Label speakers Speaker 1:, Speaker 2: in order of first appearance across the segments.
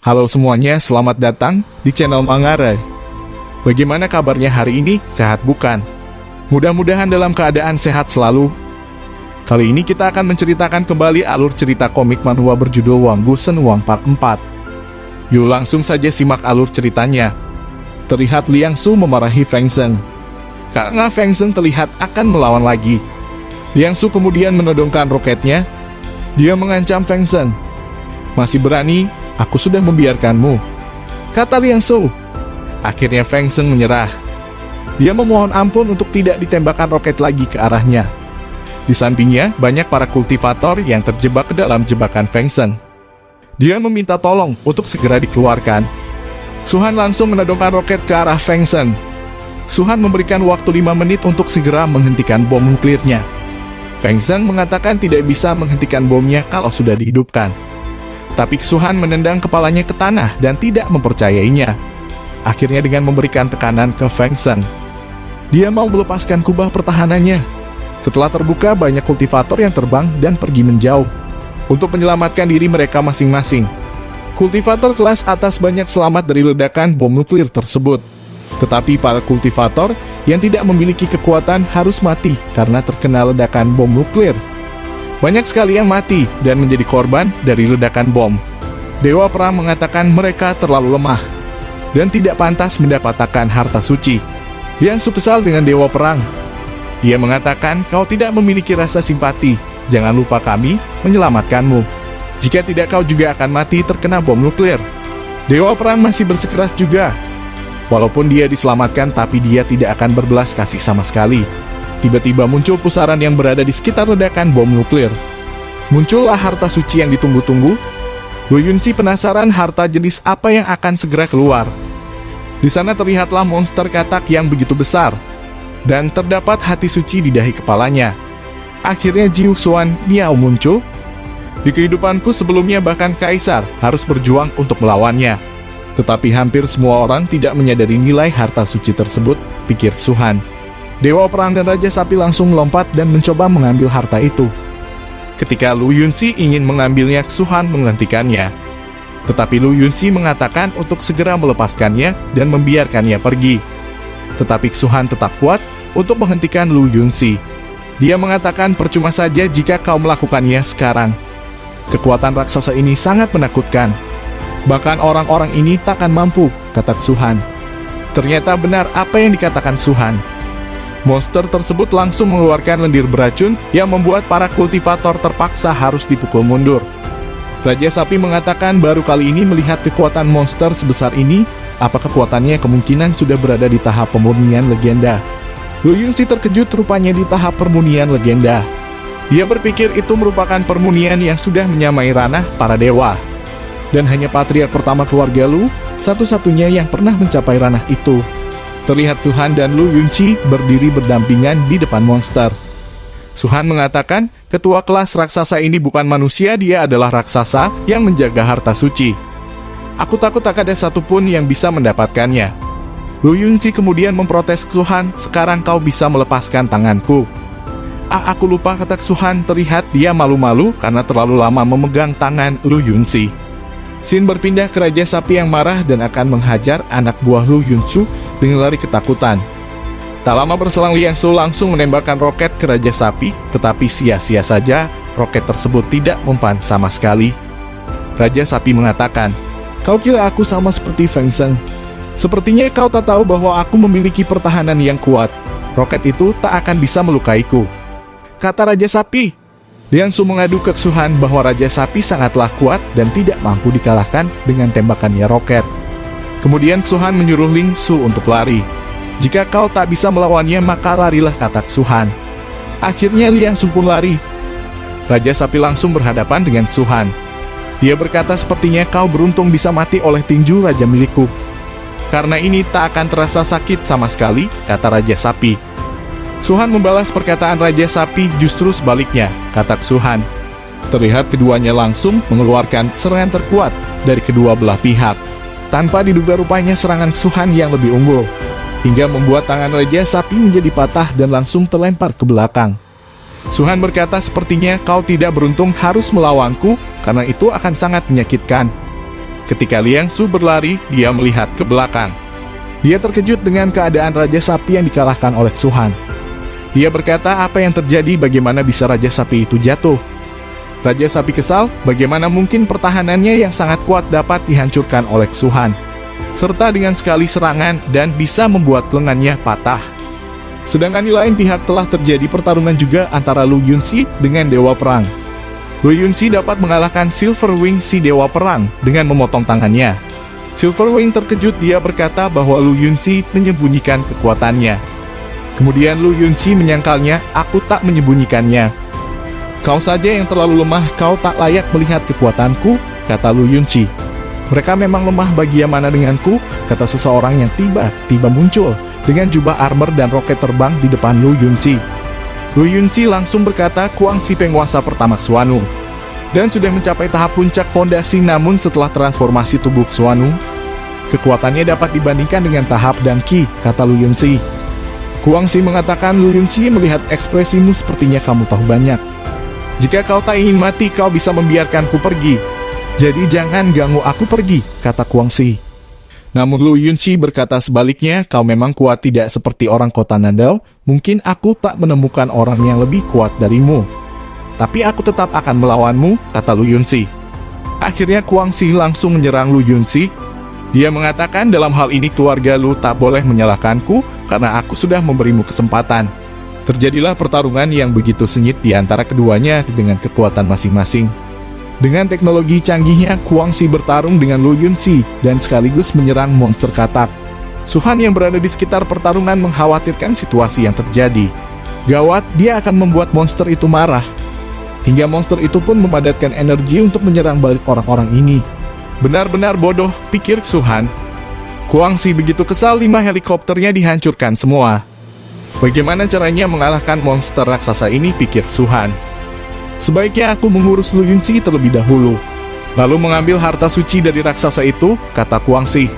Speaker 1: Halo semuanya, selamat datang di channel Mangare. Bagaimana kabarnya hari ini? Sehat bukan? Mudah-mudahan dalam keadaan sehat selalu. Kali ini kita akan menceritakan kembali alur cerita komik manhwa berjudul Wanggusen Wang Part 4. Yuk langsung saja simak alur ceritanya. Terlihat Liang Su memarahi Feng Zheng. Karena Feng Zheng terlihat akan melawan lagi. Liang Su kemudian menodongkan roketnya. Dia mengancam Feng Zheng. Masih berani? Aku sudah membiarkanmu, kata Liang Su. Akhirnya Feng Zheng menyerah. Dia memohon ampun untuk tidak ditembakkan roket lagi ke arahnya. Di sampingnya, banyak para kultivator yang terjebak ke dalam jebakan Feng Zheng. Dia meminta tolong untuk segera dikeluarkan. Suhan langsung menodongkan roket ke arah Feng Zheng. Suhan memberikan waktu 5 menit untuk segera menghentikan bom nuklirnya. Feng Zheng mengatakan tidak bisa menghentikan bomnya kalau sudah dihidupkan. Tapi Suhan menendang kepalanya ke tanah dan tidak mempercayainya. Akhirnya dengan memberikan tekanan ke Feng Zheng, dia mau melepaskan kubah pertahanannya. Setelah terbuka, banyak kultivator yang terbang dan pergi menjauh untuk menyelamatkan diri mereka masing-masing. Kultivator kelas atas banyak selamat dari ledakan bom nuklir tersebut. Tetapi para kultivator yang tidak memiliki kekuatan harus mati karena terkena ledakan bom nuklir. Banyak sekali yang mati dan menjadi korban dari ledakan bom. Dewa Perang mengatakan mereka terlalu lemah dan tidak pantas mendapatkan harta suci. Liang Su kesal dengan Dewa Perang. Dia mengatakan, kau tidak memiliki rasa simpati. Jangan lupa kami menyelamatkanmu. Jika tidak, kau juga akan mati terkena bom nuklir. Dewa Perang masih bersikeras juga. Walaupun dia diselamatkan, tapi dia tidak akan berbelas kasih sama sekali. Tiba-tiba muncul pusaran yang berada di sekitar ledakan bom nuklir. Muncullah harta suci yang ditunggu-tunggu. Lu Yunxi penasaran harta jenis apa yang akan segera keluar. Di sana terlihatlah monster katak yang begitu besar. Dan terdapat hati suci di dahi kepalanya. Akhirnya Jiu Xuan Miao muncul. Di kehidupanku sebelumnya bahkan kaisar harus berjuang untuk melawannya. Tetapi hampir semua orang tidak menyadari nilai harta suci tersebut, pikir Suhan. Dewa Perang dan Raja Sapi langsung melompat dan mencoba mengambil harta itu. Ketika Lu Yunxi ingin mengambilnya, Suhan menghentikannya. Tetapi Lu Yunxi mengatakan untuk segera melepaskannya dan membiarkannya pergi. Tetapi Suhan tetap kuat untuk menghentikan Lu Yunxi. Dia mengatakan percuma saja jika kau melakukannya sekarang. Kekuatan raksasa ini sangat menakutkan. Bahkan orang-orang ini takkan mampu, kata Suhan. Ternyata benar apa yang dikatakan Suhan. Monster tersebut langsung mengeluarkan lendir beracun yang membuat para kultivator terpaksa harus dipukul mundur. Raja Sapi mengatakan baru kali ini melihat kekuatan monster sebesar ini. Apa kekuatannya kemungkinan sudah berada di tahap pemurnian legenda. Lu Yunxi terkejut rupanya di tahap permunian legenda. Dia berpikir itu merupakan permunian yang sudah menyamai ranah para dewa. Dan hanya patriark pertama keluarga Lu, satu-satunya yang pernah mencapai ranah itu. Terlihat Suhan dan Lu Yunxi berdiri berdampingan di depan monster. Suhan mengatakan, ketua kelas raksasa ini bukan manusia, dia adalah raksasa yang menjaga harta suci. Aku takut tak ada satupun yang bisa mendapatkannya. Lu Yunxi kemudian memprotes Suhan, sekarang kau bisa melepaskan tanganku. Aku lupa, kata Suhan. Terlihat dia malu-malu karena terlalu lama memegang tangan Lu Yunxi. Xin berpindah ke Raja Sapi yang marah dan akan menghajar anak buah Lu Yunxi dengan lari ketakutan. Tak lama berselang Liang Su langsung menembakkan roket ke Raja Sapi, tetapi sia-sia saja roket tersebut tidak mempan sama sekali. Raja Sapi mengatakan, kau kira aku sama seperti Feng Zheng? Sepertinya kau tak tahu bahwa aku memiliki pertahanan yang kuat. Roket itu tak akan bisa melukaiku, kata Raja Sapi. Liang Su mengadu ke Suhan bahwa Raja Sapi sangatlah kuat dan tidak mampu dikalahkan dengan tembakannya roket. Kemudian Suhan menyuruh Liang Su untuk lari. Jika kau tak bisa melawannya, maka larilah, kata Suhan. Akhirnya Liang Su pun lari. Raja Sapi langsung berhadapan dengan Suhan. Dia berkata, sepertinya kau beruntung bisa mati oleh tinju raja milikku. Karena ini tak akan terasa sakit sama sekali, kata Raja Sapi. Suhan membalas perkataan Raja Sapi, justru sebaliknya, kata Suhan. Terlihat keduanya langsung mengeluarkan serangan terkuat dari kedua belah pihak. Tanpa diduga rupanya serangan Suhan yang lebih unggul, hingga membuat tangan Raja Sapi menjadi patah dan langsung terlempar ke belakang. Suhan berkata, sepertinya kau tidak beruntung harus melawanku, karena itu akan sangat menyakitkan. Ketika Liang Su berlari, dia melihat ke belakang. Dia terkejut dengan keadaan Raja Sapi yang dikalahkan oleh Suhan. Dia berkata, apa yang terjadi, bagaimana bisa Raja Sapi itu jatuh? Raja Sapi kesal, bagaimana mungkin pertahanannya yang sangat kuat dapat dihancurkan oleh Suhan, serta dengan sekali serangan dan bisa membuat lengannya patah. Sedangkan di lain pihak telah terjadi pertarungan juga antara Lu Yunxi dengan Dewa Perang. Lu Yunxi dapat mengalahkan Silverwing si Dewa Perang dengan memotong tangannya. Silverwing terkejut, dia berkata bahwa Lu Yunxi menyembunyikan kekuatannya. Kemudian Lu Yunxi menyangkalnya, aku tak menyembunyikannya. Kau saja yang terlalu lemah, kau tak layak melihat kekuatanku, kata Lu Yunxi. Mereka memang lemah, bagaimana denganku, kata seseorang yang tiba-tiba muncul dengan jubah armor dan roket terbang di depan Lu Yunxi. Lu Yunxi langsung berkata, Kuangxi penguasa pertama Xuanwu, dan sudah mencapai tahap puncak fondasi, namun setelah transformasi tubuh Xuanwu, kekuatannya dapat dibandingkan dengan tahap dan Qi, kata Lu Yunxi. Kuangxi mengatakan, Lu Yunxi, melihat ekspresimu sepertinya kamu tahu banyak. Jika kau tak ingin mati, kau bisa membiarkanku pergi. Jadi jangan ganggu aku pergi, kata Kuangxi. Namun Lu Yunxi berkata sebaliknya, kau memang kuat tidak seperti orang kota Nandao, mungkin aku tak menemukan orang yang lebih kuat darimu. Tapi aku tetap akan melawanmu, kata Lu Yunxi. Akhirnya Kuangxi langsung menyerang Lu Yunxi. Dia mengatakan, dalam hal ini keluarga Lu tak boleh menyalahkanku, karena aku sudah memberimu kesempatan. Terjadilah pertarungan yang begitu sengit di antara keduanya dengan kekuatan masing-masing. Dengan teknologi canggihnya, Kuangxi bertarung dengan Lu Yunxi dan sekaligus menyerang monster katak. Suhan yang berada di sekitar pertarungan mengkhawatirkan situasi yang terjadi. Gawat, dia akan membuat monster itu marah. Hingga monster itu pun memadatkan energi untuk menyerang balik orang-orang ini. Benar-benar bodoh, pikir Suhan. Kuangxi begitu kesal, 5 helikopternya dihancurkan semua. Bagaimana caranya mengalahkan monster raksasa ini, pikir Suhan. Sebaiknya aku mengurus Lu Yunxi terlebih dahulu, lalu mengambil harta suci dari raksasa itu, kata Kuangxi.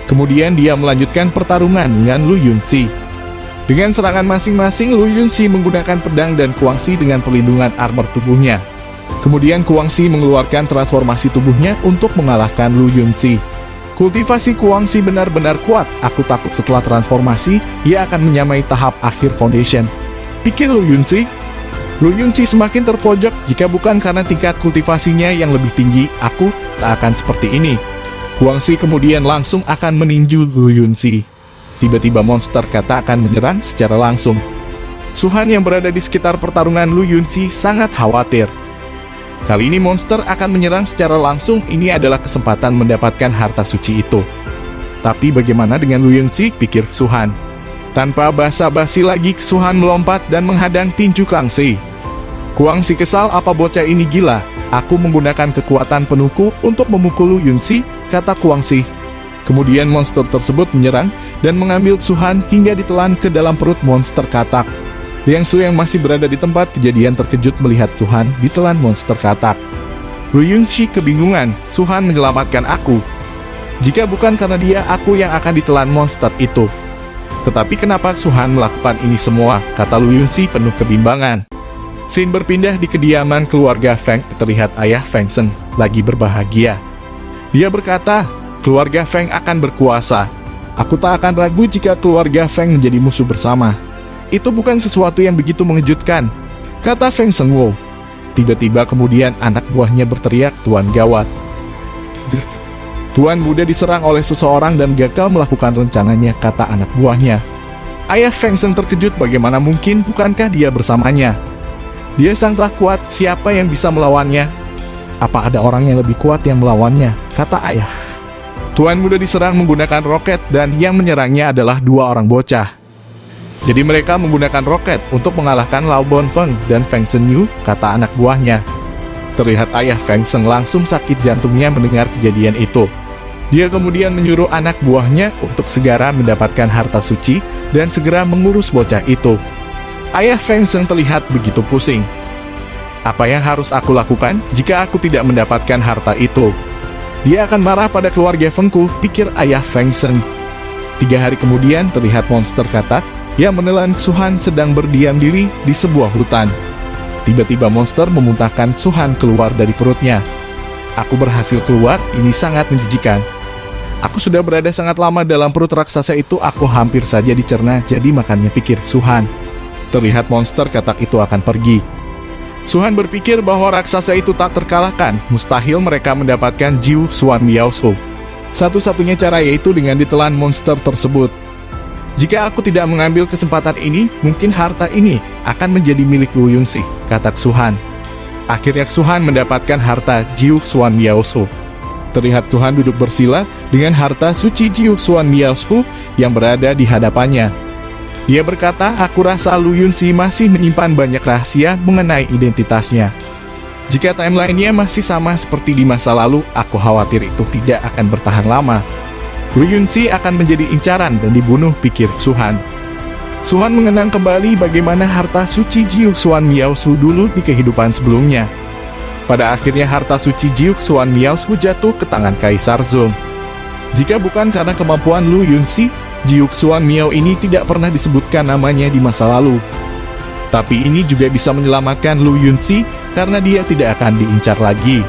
Speaker 1: Kemudian dia melanjutkan pertarungan dengan Lu Yunxi. Dengan serangan masing-masing, Lu Yunxi menggunakan pedang dan Kuangxi dengan perlindungan armor tubuhnya. Kemudian Kuangxi mengeluarkan transformasi tubuhnya untuk mengalahkan Lu Yunxi. Kultivasi Kuangxi benar-benar kuat, aku takut setelah transformasi, ia akan menyamai tahap akhir foundation, pikir Lu Yunxi. Lu Yunxi semakin terpojok, jika bukan karena tingkat kultivasinya yang lebih tinggi, aku tak akan seperti ini. Kuangxi kemudian langsung akan meninju Lu Yunxi. Tiba-tiba monster kata akan menyerang secara langsung. Suhan yang berada di sekitar pertarungan Lu Yunxi sangat khawatir. Kali ini monster akan menyerang secara langsung, ini adalah kesempatan mendapatkan harta suci itu. Tapi bagaimana dengan Lu Yunxi, pikir Suhan. Tanpa basa-basi lagi, Suhan melompat dan menghadang tinju Kuangxi. Kuangxi kesal, apa bocah ini gila? Aku menggunakan kekuatan penuhku untuk memukul Lu Yunxi, kata Kuangxi. Kemudian monster tersebut menyerang dan mengambil Suhan hingga ditelan ke dalam perut monster katak. Liang Su yang masih berada di tempat kejadian terkejut melihat Suhan ditelan monster katak. Lu Yunxi kebingungan, Suhan menyelamatkan aku. Jika bukan karena dia, aku yang akan ditelan monster itu. Tetapi kenapa Suhan melakukan ini semua, kata Lu Yunxi penuh kebimbangan. Scene berpindah di kediaman keluarga Feng, terlihat ayah Feng Shen lagi berbahagia. Dia berkata, keluarga Feng akan berkuasa. Aku tak akan ragu jika keluarga Feng menjadi musuh bersama. Itu bukan sesuatu yang begitu mengejutkan, kata Feng Shengwo. Tiba-tiba kemudian anak buahnya berteriak, Tuan gawat. Tuan muda diserang oleh seseorang dan gagal melakukan rencananya, kata anak buahnya. Ayah Feng Shen terkejut, bagaimana mungkin, bukankah dia bersamanya? Dia sangatlah kuat, siapa yang bisa melawannya? Apa ada orang yang lebih kuat yang melawannya, kata ayah. Tuan muda diserang menggunakan roket dan yang menyerangnya adalah 2 orang bocah. Jadi mereka menggunakan roket untuk mengalahkan Lao Bonfeng dan Feng Shenyu, kata anak buahnya. Terlihat ayah Feng Shen langsung sakit jantungnya mendengar kejadian itu. Dia kemudian menyuruh anak buahnya untuk segera mendapatkan harta suci dan segera mengurus bocah itu. Ayah Feng Shen terlihat begitu pusing. Apa yang harus aku lakukan jika aku tidak mendapatkan harta itu? Dia akan marah pada keluarga Fengku, pikir ayah Feng Shen. 3 hari kemudian terlihat monster katak yang menelan Suhan sedang berdiam diri di sebuah hutan. Tiba-tiba monster memuntahkan Suhan keluar dari perutnya. aku berhasil keluar, ini sangat menjijikan. Aku sudah berada sangat lama dalam perut raksasa itu, aku hampir saja dicerna, jadi makannya, pikir Suhan. Terlihat monster katak itu akan pergi. Suhan berpikir bahwa raksasa itu tak terkalahkan, mustahil mereka mendapatkan Jiu Xuan Miaosu. Satu-satunya cara yaitu dengan ditelan monster tersebut. Jika aku tidak mengambil kesempatan ini, mungkin harta ini akan menjadi milik Lu Yunxi, kata Suhan. Akhirnya Suhan mendapatkan harta Jiu Xuan Miaosu. Terlihat Suhan duduk bersila dengan harta suci Jiu Xuan Miaosu yang berada di hadapannya. Dia berkata, aku rasa Lu Yunxi masih menyimpan banyak rahasia mengenai identitasnya. Jika timeline-nya masih sama seperti di masa lalu, aku khawatir itu tidak akan bertahan lama. Lu Yunxi akan menjadi incaran dan dibunuh, pikir Suhan. Suhan mengenang kembali bagaimana harta suci Jiu Xuan Miaosu dulu di kehidupan sebelumnya. Pada akhirnya harta suci Jiu Xuan Miaosu jatuh ke tangan Kaisar Zhong. Jika bukan karena kemampuan Lu Yunxi, Jiu Xuan Miao ini tidak pernah disebutkan namanya di masa lalu. Tapi ini juga bisa menyelamatkan Lu Yunxi karena dia tidak akan diincar lagi.